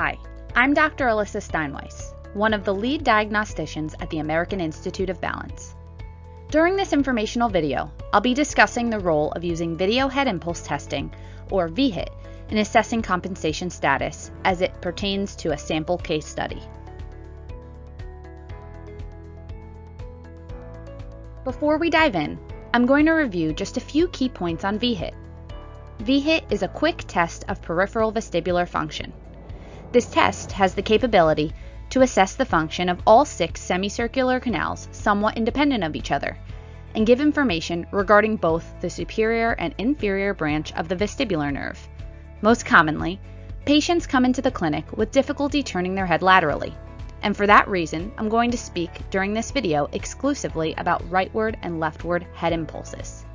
Hi, I'm Dr. Alyssa Steinweiss, one of the lead diagnosticians at the American Institute of Balance. During this informational video, I'll be discussing the role of using video head impulse testing, or VHIT, in assessing compensation status as it pertains to a sample case study. Before we dive in, I'm going to review just a few key points on VHIT. VHIT is a quick test of peripheral vestibular function. This test has the capability to assess the function of all 6 semicircular canals somewhat independent of each other, and give information regarding both the superior and inferior branch of the vestibular nerve. Most commonly, patients come into the clinic with difficulty turning their head laterally, and for that reason, I'm going to speak during this video exclusively about rightward and leftward head impulses.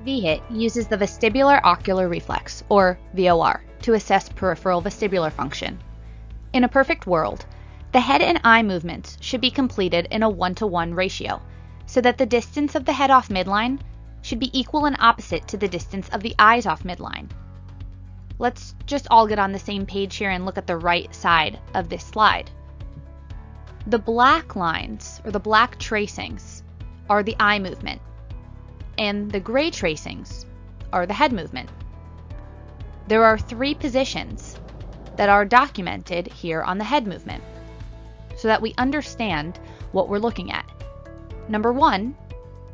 VHIT uses the vestibular ocular reflex, or VOR, to assess peripheral vestibular function. In a perfect world, the head and eye movements should be completed in a 1-to-1 ratio, so that the distance of the head off midline should be equal and opposite to the distance of the eyes off midline. Let's just all get on the same page here and look at the right side of this slide. The black lines, or the black tracings, are the eye movement, and the gray tracings are the head movement. There are 3 positions that are documented here on the head movement so that we understand what we're looking at. Number 1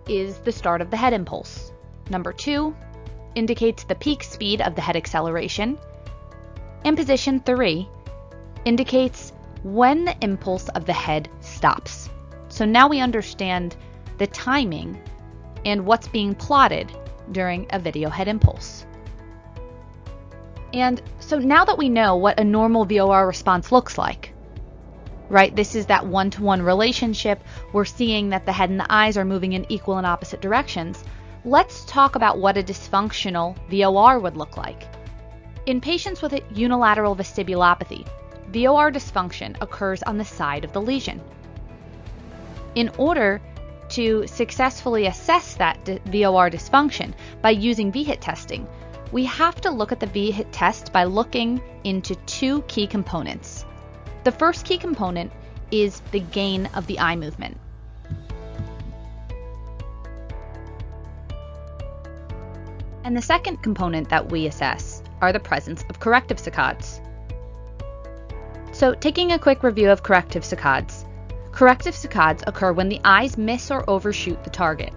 is the start of the head impulse. Number 2 indicates the peak speed of the head acceleration. And position 3 indicates when the impulse of the head stops. So now we understand the timing and what's being plotted during a video head impulse. And so now that we know what a normal VOR response looks like, right? This is that 1-to-1 relationship. We're seeing that the head and the eyes are moving in equal and opposite directions. Let's talk about what a dysfunctional VOR would look like. In patients with a unilateral vestibulopathy, VOR dysfunction occurs on the side of the lesion. In order to successfully assess that VOR dysfunction by using VHIT testing, we have to look at the VHIT test by looking into 2 key components. The first key component is the gain of the eye movement. And the second component that we assess are the presence of corrective saccades. So, taking a quick review of corrective saccades. Corrective saccades occur when the eyes miss or overshoot the target,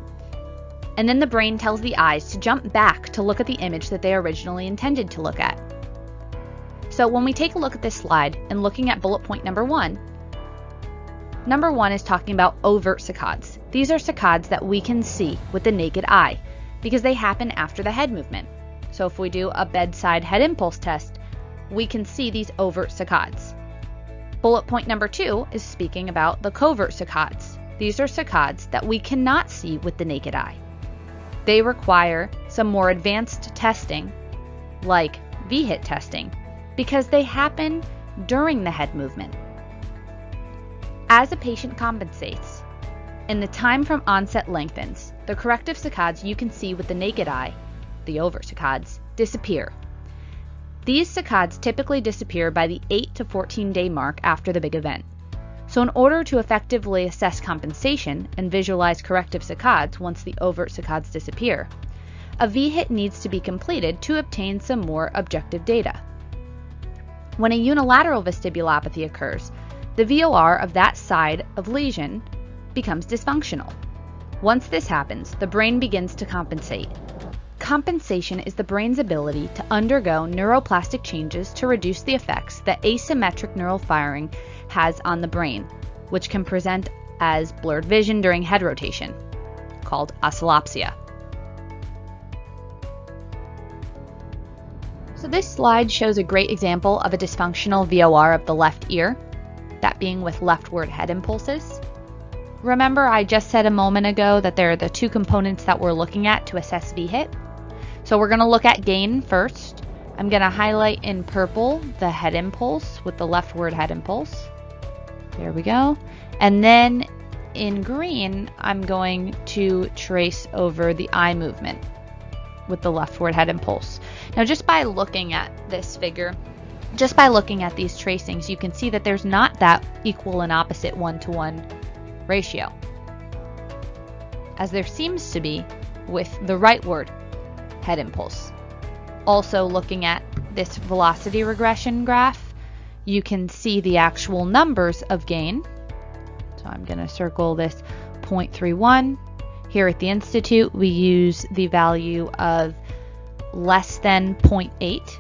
and then the brain tells the eyes to jump back to look at the image that they originally intended to look at. So when we take a look at this slide and looking at bullet point number 1, number 1 is talking about overt saccades. These are saccades that we can see with the naked eye because they happen after the head movement. So if we do a bedside head impulse test, we can see these overt saccades. Bullet point number 2 is speaking about the covert saccades. These are saccades that we cannot see with the naked eye. They require some more advanced testing, like VHIT testing, because they happen during the head movement. As a patient compensates and the time from onset lengthens, the corrective saccades you can see with the naked eye, the overt saccades, disappear. These saccades typically disappear by the 8 to 14 day mark after the big event. So in order to effectively assess compensation and visualize corrective saccades once the overt saccades disappear, a VHIT needs to be completed to obtain some more objective data. When a unilateral vestibulopathy occurs, the VOR of that side of lesion becomes dysfunctional. Once this happens, the brain begins to compensate. Compensation is the brain's ability to undergo neuroplastic changes to reduce the effects that asymmetric neural firing has on the brain, which can present as blurred vision during head rotation, called oscillopsia. So this slide shows a great example of a dysfunctional VOR of the left ear, that being with leftward head impulses. Remember, I just said a moment ago that there are the 2 components that we're looking at to assess VHIT. So we're going to look at gain first. I'm going to highlight in purple the head impulse with the leftward head impulse. There we go. And then in green, I'm going to trace over the eye movement. with the leftward head impulse. Now, just by looking at this figure, just by looking at these tracings, you can see that there's not that equal and opposite 1-to-1 ratio, as there seems to be with the rightward head impulse. Also, looking at this velocity regression graph, you can see the actual numbers of gain. So I'm going to circle this 0.31. Here at the Institute, we use the value of less than 0.8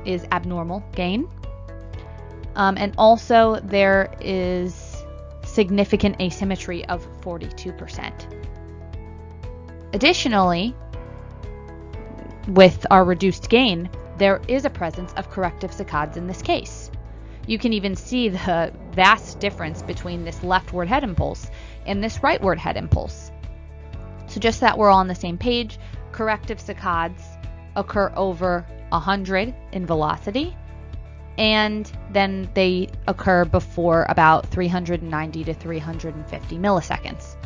is abnormal gain. And also there is significant asymmetry of 42%. Additionally, with our reduced gain, there is a presence of corrective saccades in this case. You can even see the vast difference between this leftward head impulse and this rightward head impulse. So just that we're all on the same page, corrective saccades occur over 100 in velocity, and then they occur before about 390 to 350 milliseconds.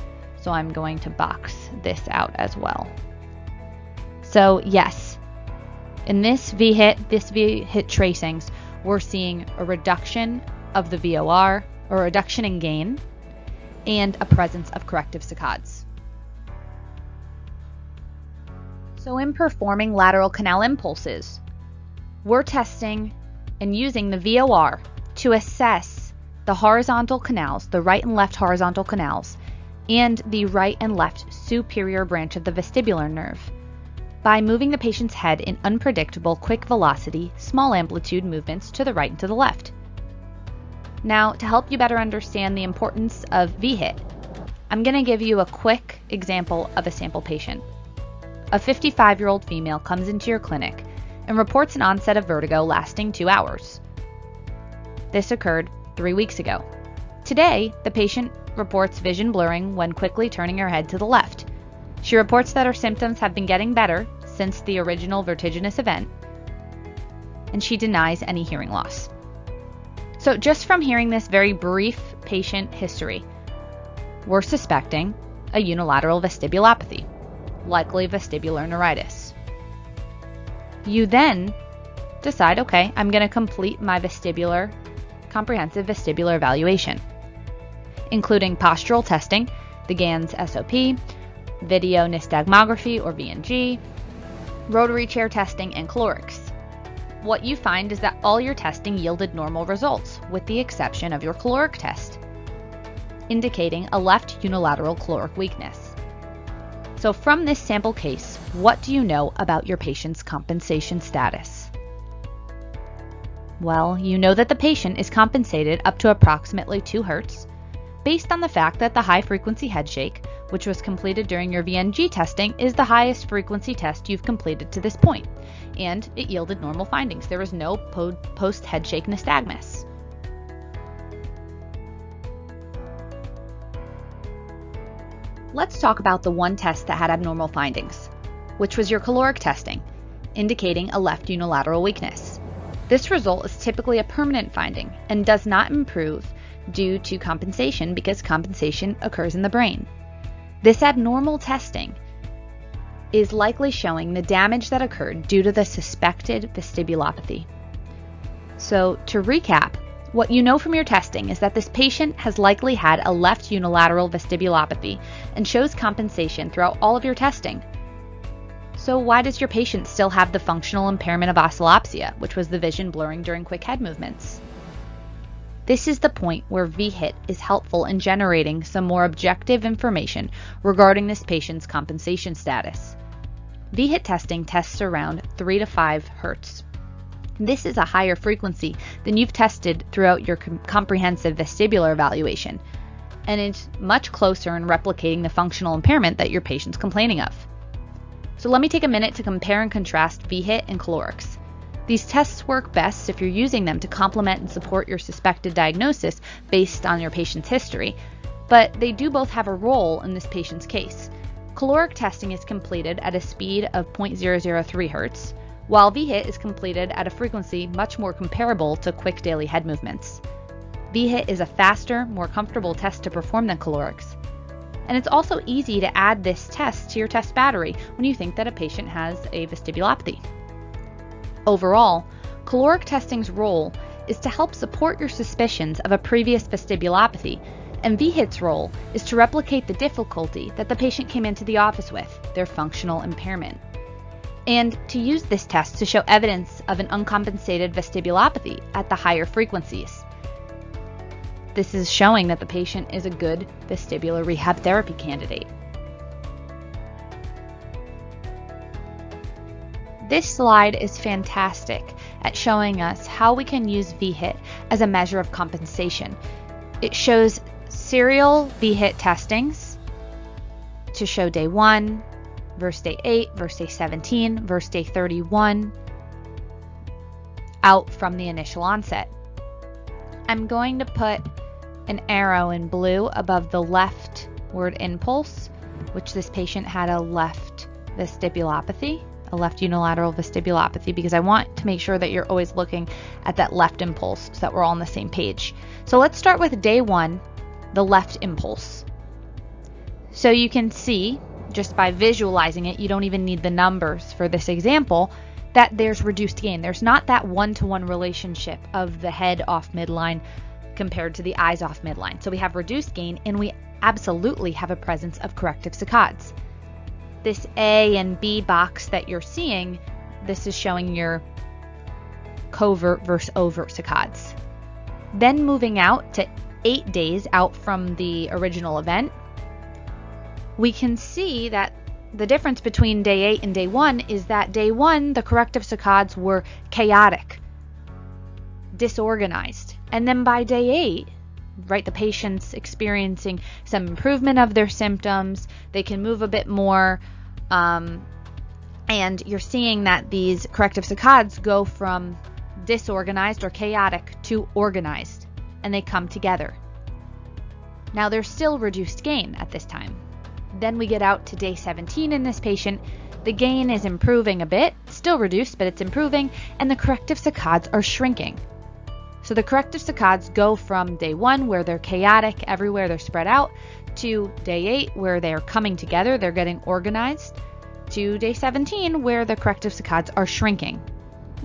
So I'm going to box this out as well. So yes, in this VHIT tracings, we're seeing a reduction of the VOR, or a reduction in gain, and a presence of corrective saccades. So in performing lateral canal impulses, we're testing and using the VOR to assess the horizontal canals, the right and left horizontal canals, and the right and left superior branch of the vestibular nerve, by moving the patient's head in unpredictable, quick velocity, small amplitude movements to the right and to the left. Now, to help you better understand the importance of VHIT, I'm going to give you a quick example of a sample patient. A 55-year-old female comes into your clinic and reports an onset of vertigo lasting 2 hours. This occurred 3 weeks ago. Today, the patient reports vision blurring when quickly turning her head to the left. She reports that her symptoms have been getting better since the original vertiginous event, and she denies any hearing loss. So just from hearing this very brief patient history, we're suspecting a unilateral vestibulopathy, likely vestibular neuritis. You then decide, okay, I'm going to complete my comprehensive vestibular evaluation, including postural testing, the GANS SOP, video nystagmography or VNG, rotary chair testing, and calorics. What you find is that all your testing yielded normal results, with the exception of your caloric test, indicating a left unilateral caloric weakness. So from this sample case, what do you know about your patient's compensation status? Well, you know that the patient is compensated up to approximately 2 Hz, based on the fact that the high-frequency headshake, which was completed during your VNG testing, is the highest frequency test you've completed to this point, and it yielded normal findings. There was no post-headshake nystagmus. Let's talk about the one test that had abnormal findings, which was your caloric testing, indicating a left unilateral weakness. This result is typically a permanent finding and does not improve due to compensation, because compensation occurs in the brain. This abnormal testing is likely showing the damage that occurred due to the suspected vestibulopathy. So to recap, what you know from your testing is that this patient has likely had a left unilateral vestibulopathy and shows compensation throughout all of your testing. So why does your patient still have the functional impairment of oscillopsia, which was the vision blurring during quick head movements? This is the point where VHIT is helpful in generating some more objective information regarding this patient's compensation status. VHIT testing tests around 3 to 5 Hz. This is a higher frequency than you've tested throughout your comprehensive vestibular evaluation, and it's much closer in replicating the functional impairment that your patient's complaining of. So let me take a minute to compare and contrast VHIT and calorics. These tests work best if you're using them to complement and support your suspected diagnosis based on your patient's history, but they do both have a role in this patient's case. Caloric testing is completed at a speed of 0.003 Hz, while VHIT is completed at a frequency much more comparable to quick daily head movements. VHIT is a faster, more comfortable test to perform than calorics, And it's also easy to add this test to your test battery when you think that a patient has a vestibulopathy. Overall, caloric testing's role is to help support your suspicions of a previous vestibulopathy, and VHIT's role is to replicate the difficulty that the patient came into the office with, their functional impairment, and to use this test to show evidence of an uncompensated vestibulopathy at the higher frequencies. This is showing that the patient is a good vestibular rehab therapy candidate. This slide is fantastic at showing us how we can use VHIT as a measure of compensation. It shows serial VHIT testings to show day 1 versus day 8 versus day 17 versus day 31 out from the initial onset. I'm going to put an arrow in blue above the leftward impulse, which this patient had a left vestibulopathy, a left unilateral vestibulopathy, because I want to make sure that you're always looking at that left impulse so that we're all on the same page. So let's start with day 1, the left impulse. So you can see, just by visualizing it, you don't even need the numbers for this example, that there's reduced gain. There's not that one-to-one relationship of the head off midline compared to the eyes off midline. So we have reduced gain, and we absolutely have a presence of corrective saccades. This A and B box that you're seeing, this is showing your covert versus overt saccades. Then moving out to 8 days out from the original event, we can see that the difference between day 8 and day 1 is that day 1, the corrective saccades were chaotic, disorganized. And then by day 8, right, the patient's experiencing some improvement of their symptoms, they can move a bit more, and you're seeing that these corrective saccades go from disorganized or chaotic to organized, and they come together. Now there's still reduced gain at this time. Then we get out to day 17 in this patient. The gain is improving a bit, still reduced, but it's improving, and the corrective saccades are shrinking. So the corrective saccades go from day 1, where they're chaotic everywhere, they're spread out, to day 8, where they're coming together, they're getting organized, to day 17, where the corrective saccades are shrinking.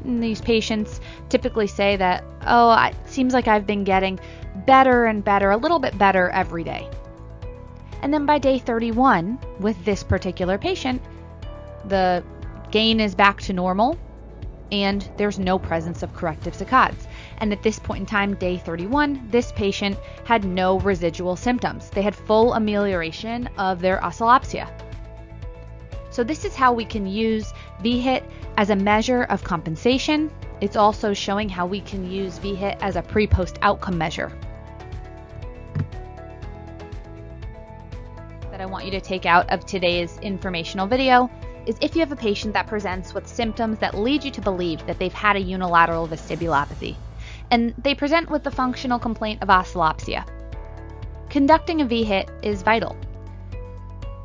And these patients typically say that, it seems like I've been getting better and better, a little bit better every day. And then by day 31, with this particular patient, the gain is back to normal, and there's no presence of corrective saccades. And at this point in time, day 31, this patient had no residual symptoms. They had full amelioration of their oscillopsia. So this is how we can use VHIT as a measure of compensation. It's also showing how we can use VHIT as a pre-post outcome measure. That I want you to take out of today's informational video is if you have a patient that presents with symptoms that lead you to believe that they've had a unilateral vestibulopathy, and they present with the functional complaint of oscillopsia, conducting a VHIT is vital.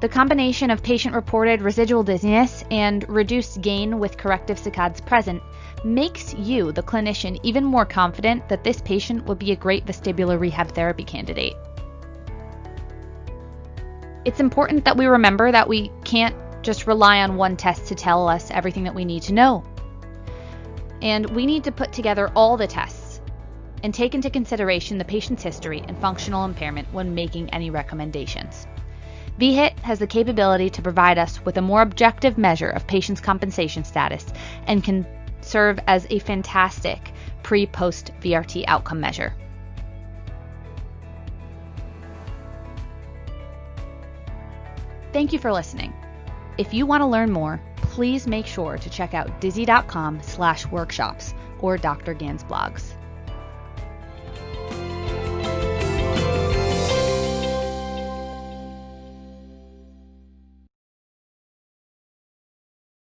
The combination of patient-reported residual dizziness and reduced gain with corrective saccades present makes you, the clinician, even more confident that this patient would be a great vestibular rehab therapy candidate. It's important that we remember that we can't just rely on one test to tell us everything that we need to know. And we need to put together all the tests and take into consideration the patient's history and functional impairment when making any recommendations. VHIT has the capability to provide us with a more objective measure of patients' compensation status and can serve as a fantastic pre-post VRT outcome measure. Thank you for listening. If you want to learn more, please make sure to check out dizzy.com/workshops or Dr. Gann's blogs.